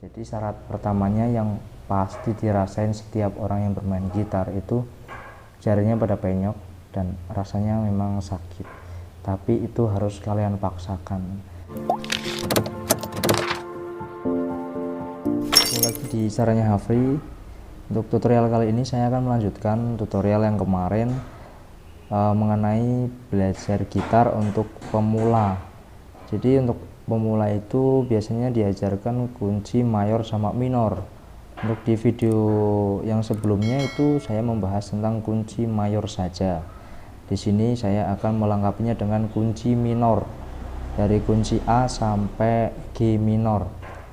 Jadi syarat pertamanya yang pasti dirasain setiap orang yang bermain gitar itu jarinya pada penyok dan rasanya memang sakit, tapi itu harus kalian paksakan. Lagi di caranya Hafri. Untuk tutorial kali ini saya akan melanjutkan tutorial yang kemarin mengenai belajar gitar untuk pemula. Jadi untuk pemula itu biasanya diajarkan kunci mayor sama minor. Untuk di video yang sebelumnya itu saya membahas tentang kunci mayor saja. Di sini saya akan melengkapinya dengan kunci minor, dari kunci A sampai G minor,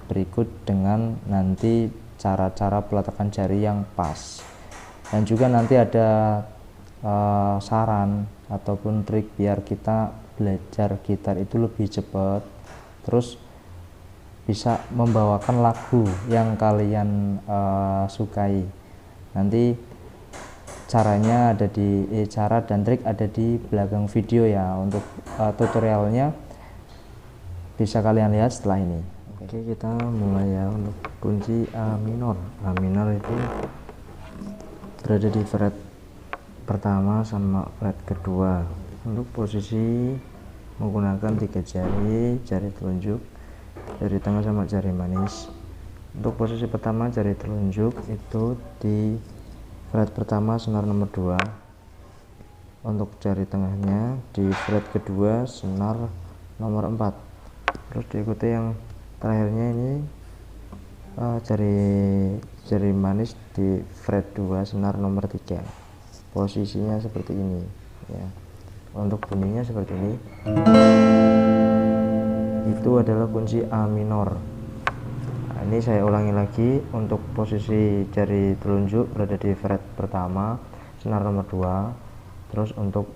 berikut dengan nanti cara-cara peletakan jari yang pas, dan juga nanti ada saran ataupun trik biar kita belajar gitar itu lebih cepat, terus bisa membawakan lagu yang kalian sukai. Nanti caranya ada di cara dan trik ada di belakang video ya. Untuk tutorialnya bisa kalian lihat setelah ini. Oke, kita mulai ya. Untuk kunci A minor. A minor itu berada di fret pertama sama fret kedua. Untuk posisi menggunakan 3 jari, jari telunjuk, jari tengah sama jari manis. Untuk posisi pertama jari telunjuk itu di fret pertama senar nomor 2. Untuk jari tengahnya di fret kedua senar nomor 4. Terus diikuti yang terakhirnya ini jari manis di fret 2 senar nomor 3. Posisinya seperti ini ya. Untuk bunyinya seperti ini. Itu adalah kunci A minor. Nah, ini saya ulangi lagi. Untuk posisi jari telunjuk berada di fret pertama senar nomor 2. Terus untuk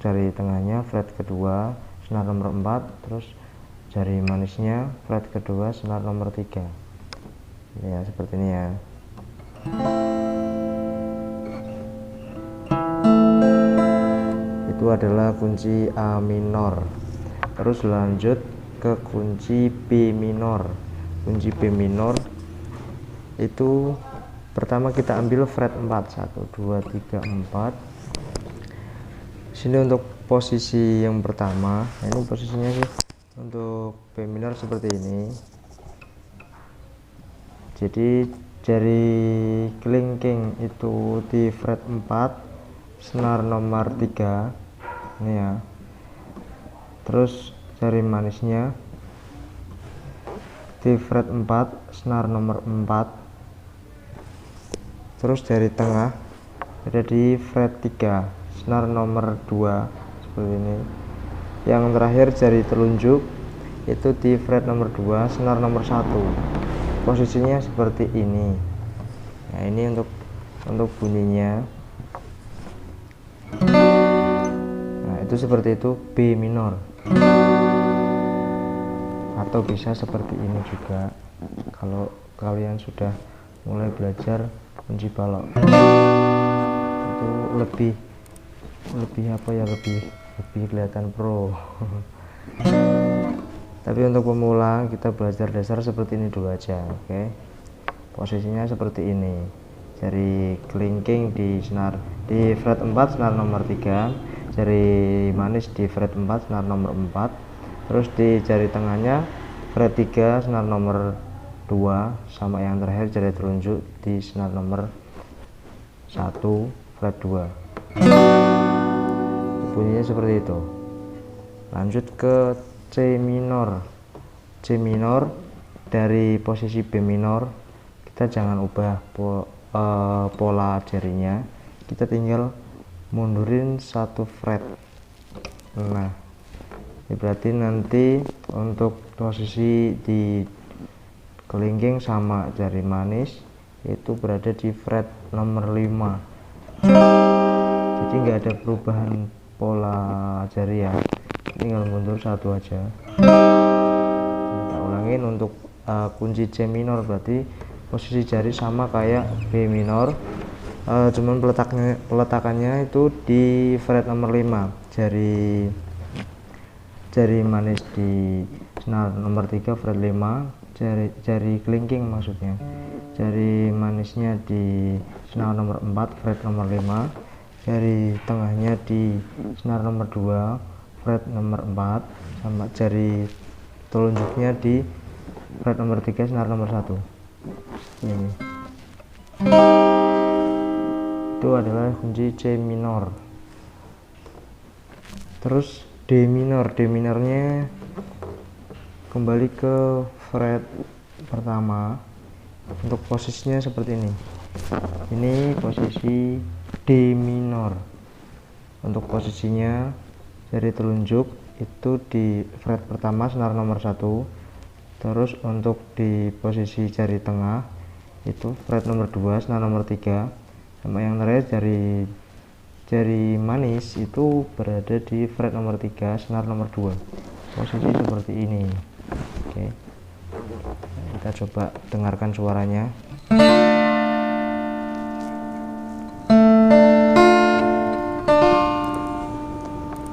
jari tengahnya fret kedua senar nomor 4. Terus jari manisnya fret kedua senar nomor 3 ya, seperti ini ya. Itu adalah kunci A minor. Terus lanjut ke kunci B minor. Kunci B minor itu pertama kita ambil fret 4, 1 2 3 4. Sini untuk posisi yang pertama, ini posisinya sih untuk B minor seperti ini. Jadi jari kelingking itu di fret 4 senar nomor 3 ini ya. Terus jari manisnya di fret 4 senar nomor 4. Terus jari tengah ada di fret 3 senar nomor 2 seperti ini. Yang terakhir jari telunjuk itu di fret nomor 2 senar nomor 1. Posisinya seperti ini. Nah, ini untuk bunyinya. Nah, itu seperti itu B minor. Atau bisa seperti ini juga kalau kalian sudah mulai belajar kunci balok. Itu lebih apa ya, lebih kelihatan pro. Tapi untuk pemula kita belajar dasar seperti ini dulu aja. Oke. Posisinya seperti ini. Jari kelingking di fret 4 senar nomor 3, jari manis di fret 4 senar nomor 4. Terus di jari tengahnya fret 3 senar nomor 2, sama yang terakhir jari telunjuk di senar nomor 1 fret 2. Bunyinya seperti itu. Lanjut ke C minor. C minor dari posisi B minor kita jangan ubah pola jarinya, kita tinggal mundurin 1 fret. Nah, ini berarti nanti untuk posisi di kelingking sama jari manis itu berada di fret nomor 5. Jadi nggak ada perubahan pola jari ya, tinggal mundur 1 aja. Kita ulangin untuk kunci C minor, berarti posisi jari sama kayak B minor, cuman peletakannya itu di fret nomor 5. Jari manis di senar nomor 3 fret 5, jari kelingking, maksudnya jari manisnya di senar nomor 4 fret nomor 5, jari tengahnya di senar nomor 2 fret nomor 4, sama jari telunjuknya di fret nomor 3 senar nomor 1. Ini itu adalah kunci C minor. Terus D minor. D minornya kembali ke fret pertama. Untuk posisinya seperti ini. Ini posisi D minor. Untuk posisinya jari telunjuk itu di fret pertama senar nomor 1. Terus untuk di posisi jari tengah itu fret nomor 2 senar nomor 3. Sama yang terakhir jari manis itu berada di fret nomor 3 senar nomor 2. Posisi seperti ini. Oke. Kita coba dengarkan suaranya.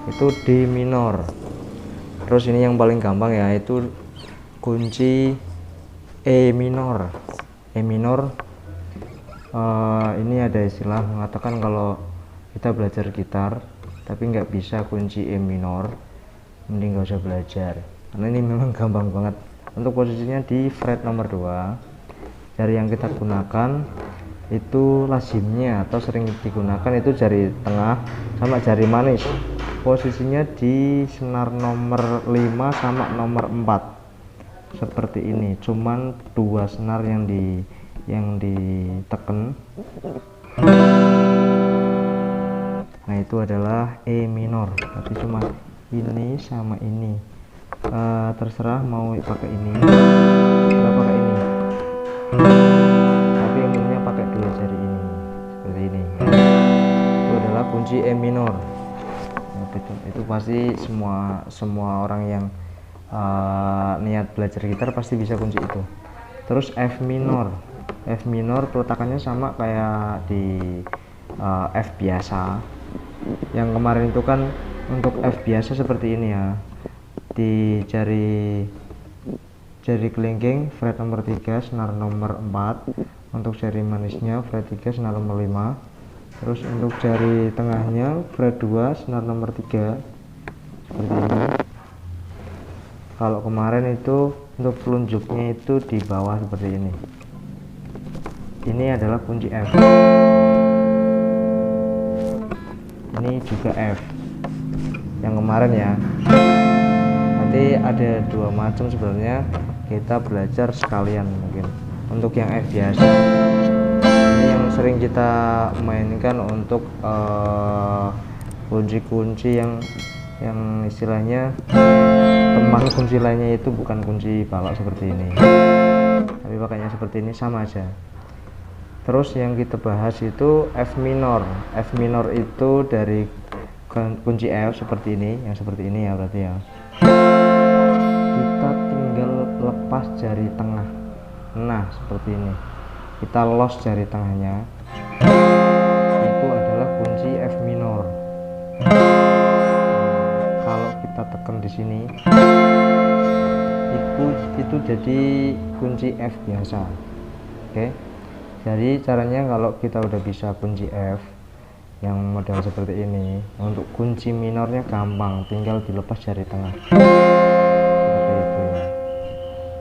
Itu D minor. Terus ini yang paling gampang ya, itu kunci E minor. E minor ini ada istilah mengatakan kalau kita belajar gitar tapi nggak bisa kunci E minor, mending nggak usah belajar karena ini memang gampang banget. Untuk posisinya di fret nomor 2, jari yang kita gunakan itu lazimnya atau sering digunakan itu jari tengah sama jari manis. Posisinya di senar nomor 5 sama nomor 4 seperti ini, cuman 2 senar yang ditekan. Nah itu adalah E minor, tapi cuma ini sama ini. Terserah mau pakai ini atau pakai ini, tapi umumnya pakai 2 jari ini seperti ini. Itu adalah kunci E minor. Itu pasti semua orang yang niat belajar gitar pasti bisa kunci itu. Terus F minor. F minor peletakannya sama kayak di F biasa. Yang kemarin itu kan untuk F biasa seperti ini ya, di jari kelingking fret nomor 3 senar nomor 4, untuk jari manisnya fret 3 senar nomor 5, terus untuk jari tengahnya fret 2 senar nomor 3 seperti ini. Kalau kemarin itu untuk telunjuknya itu di bawah seperti ini. Ini adalah kunci F. Ini juga F yang kemarin ya. Nanti ada 2 macam sebenarnya, kita belajar sekalian mungkin. Untuk yang F biasa ini yang sering kita mainkan untuk kunci-kunci yang istilahnya teman kunci lainnya itu bukan kunci balok seperti ini, tapi pakainya seperti ini sama aja. Terus yang kita bahas itu F minor. F minor itu dari kunci F seperti ini, yang seperti ini ya berarti ya. Kita tinggal lepas jari tengah. Nah, seperti ini. Kita los jari tengahnya. Itu adalah kunci F minor. Kalau kita tekan di sini, itu jadi kunci F biasa. Oke. Jadi caranya kalau kita udah bisa kunci F yang model seperti ini, untuk kunci minornya gampang, tinggal dilepas jari tengah seperti itu ya.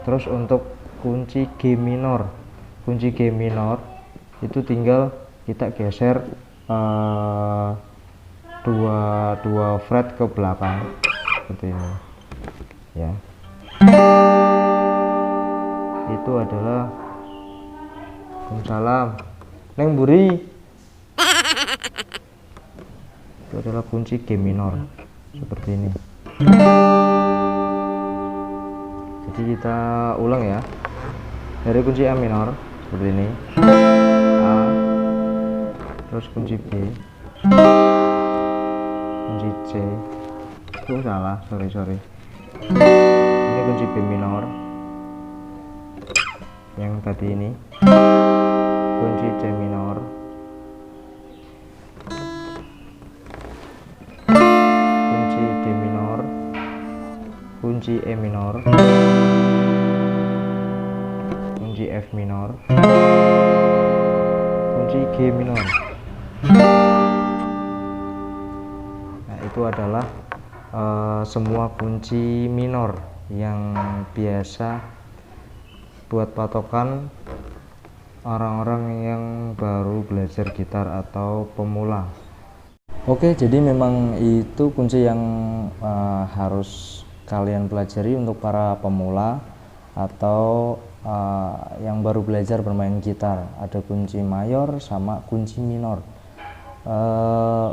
Terus untuk kunci G minor, kunci G minor itu tinggal kita geser dua fret ke belakang seperti ini ya. Itu adalah Waalaikumsalam Neng Buri. Itu adalah kunci G minor seperti ini. Jadi kita ulang ya, dari kunci A minor seperti ini, A, terus kunci B, kunci C, itu salah, sorry. Ini kunci B minor, yang tadi ini kunci C minor, kunci D minor, kunci E minor, kunci F minor, kunci G minor. Nah, itu adalah semua kunci minor yang biasa buat patokan orang-orang yang baru belajar gitar atau pemula. Oke, jadi memang itu kunci yang harus kalian pelajari untuk para pemula atau yang baru belajar bermain gitar. Ada kunci mayor sama kunci minor.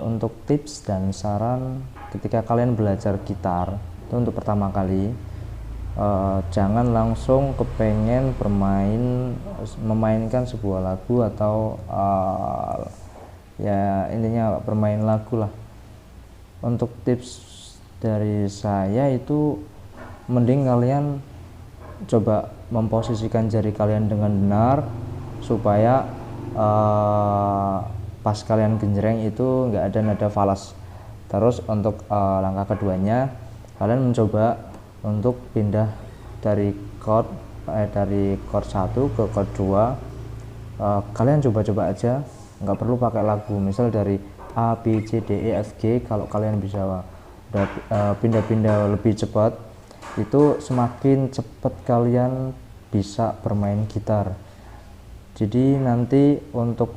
Untuk tips dan saran ketika kalian belajar gitar itu untuk pertama kali, jangan langsung kepengen memainkan sebuah lagu atau ya intinya bermain lagu lah. Untuk tips dari saya itu mending kalian coba memposisikan jari kalian dengan benar supaya pas kalian genjreng itu nggak ada nada falas. Terus untuk langkah keduanya, kalian mencoba untuk pindah dari chord 1 ke chord 2. Kalian coba-coba aja, nggak perlu pakai lagu. Misal dari A, B, C, D, E, F, G, kalau kalian bisa udah pindah-pindah lebih cepat, itu semakin cepat kalian bisa bermain gitar. Jadi nanti untuk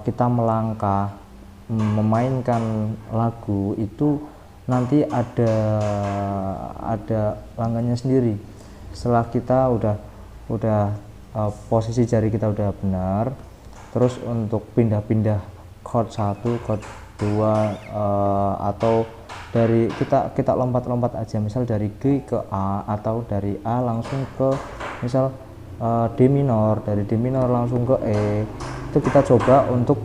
kita melangkah memainkan lagu itu nanti ada langkahnya sendiri. Setelah kita udah posisi jari kita udah benar, terus untuk pindah-pindah chord 1, chord 2, atau dari kita lompat-lompat aja, misal dari G ke A atau dari A langsung ke misal D minor, dari D minor langsung ke E. Itu kita coba untuk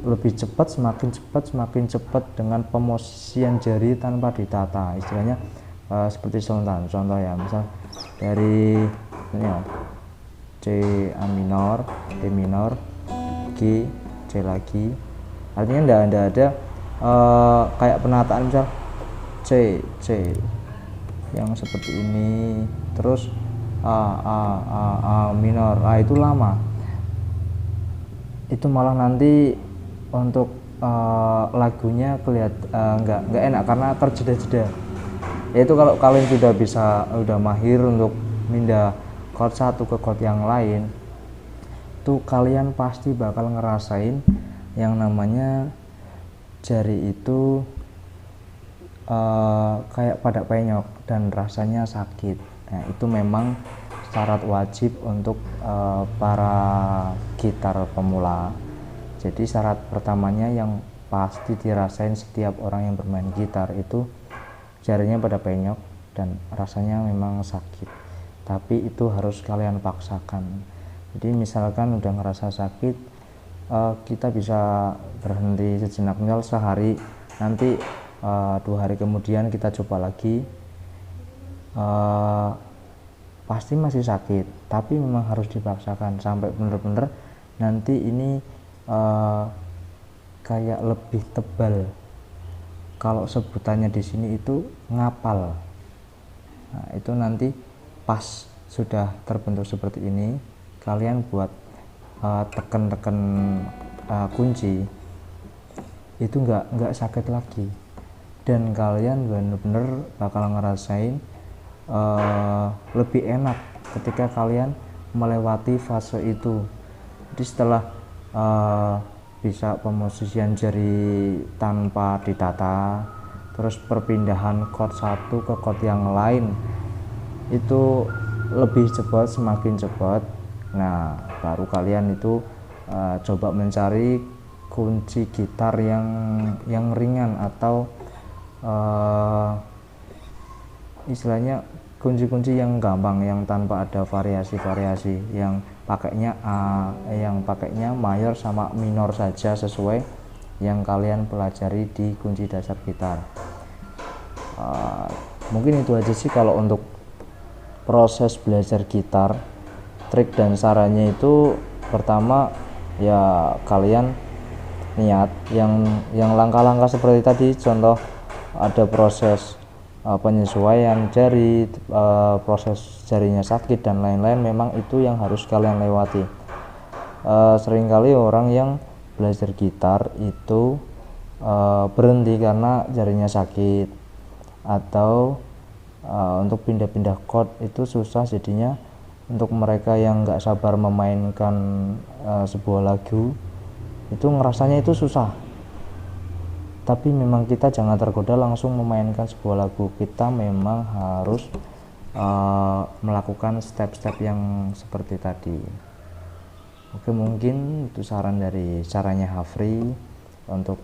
lebih cepat, semakin cepat dengan pemosisian jari tanpa ditata. Istilahnya seperti contoh ya, misal dari ini ya, C A minor, D minor, G, C lagi. Artinya enggak ada kayak penataan misal C yang seperti ini, terus A minor. Itu lama. Itu malah nanti untuk lagunya nggak enak karena terjeda-jeda. Yaitu kalau kalian udah mahir untuk pindah chord 1 ke chord yang lain, tuh kalian pasti bakal ngerasain yang namanya jari itu kayak pada penyok dan rasanya sakit. Nah, itu memang syarat wajib untuk para gitar pemula. Jadi syarat pertamanya yang pasti dirasain setiap orang yang bermain gitar itu jarinya pada penyok dan rasanya memang sakit. Tapi itu harus kalian paksakan. Jadi misalkan udah ngerasa sakit, kita bisa berhenti sejenak, misal sehari, nanti 2 hari kemudian kita coba lagi. Pasti masih sakit, tapi memang harus dipaksakan sampai bener-bener nanti ini kayak lebih tebal. Kalau sebutannya di sini itu ngapal. Nah, itu nanti pas sudah terbentuk seperti ini, kalian buat tekan-tekan kunci itu nggak sakit lagi, dan kalian bener-bener bakal ngerasain lebih enak ketika kalian melewati fase itu. Jadi setelah bisa pemosisian jari tanpa ditata, terus perpindahan chord 1 ke chord yang lain itu lebih cepat, semakin cepat. Nah, baru kalian itu coba mencari kunci gitar yang ringan atau istilahnya kunci-kunci yang gampang, yang tanpa ada variasi-variasi, yang pakainya A, yang pakainya mayor sama minor saja sesuai yang kalian pelajari di kunci dasar gitar. Mungkin itu aja sih kalau untuk proses belajar gitar. Trik dan sarannya itu pertama ya kalian niat yang langkah-langkah seperti tadi, contoh ada proses penyesuaian jari, proses jarinya sakit dan lain-lain, memang itu yang harus kalian lewati. Seringkali orang yang belajar gitar itu berhenti karena jarinya sakit, atau untuk pindah-pindah chord itu susah. Jadinya untuk mereka yang nggak sabar memainkan sebuah lagu itu ngerasanya itu susah. Tapi memang kita jangan tergoda langsung memainkan sebuah lagu. Kita memang harus melakukan step-step yang seperti tadi. Oke, mungkin itu saran dari caranya Hafri. Untuk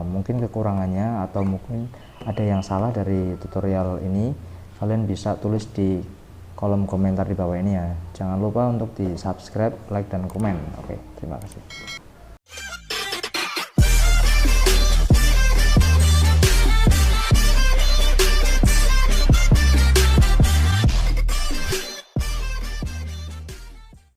mungkin kekurangannya atau mungkin ada yang salah dari tutorial ini, kalian bisa tulis di kolom komentar di bawah ini ya. Jangan lupa untuk di subscribe, like, dan komen. Oke, terima kasih.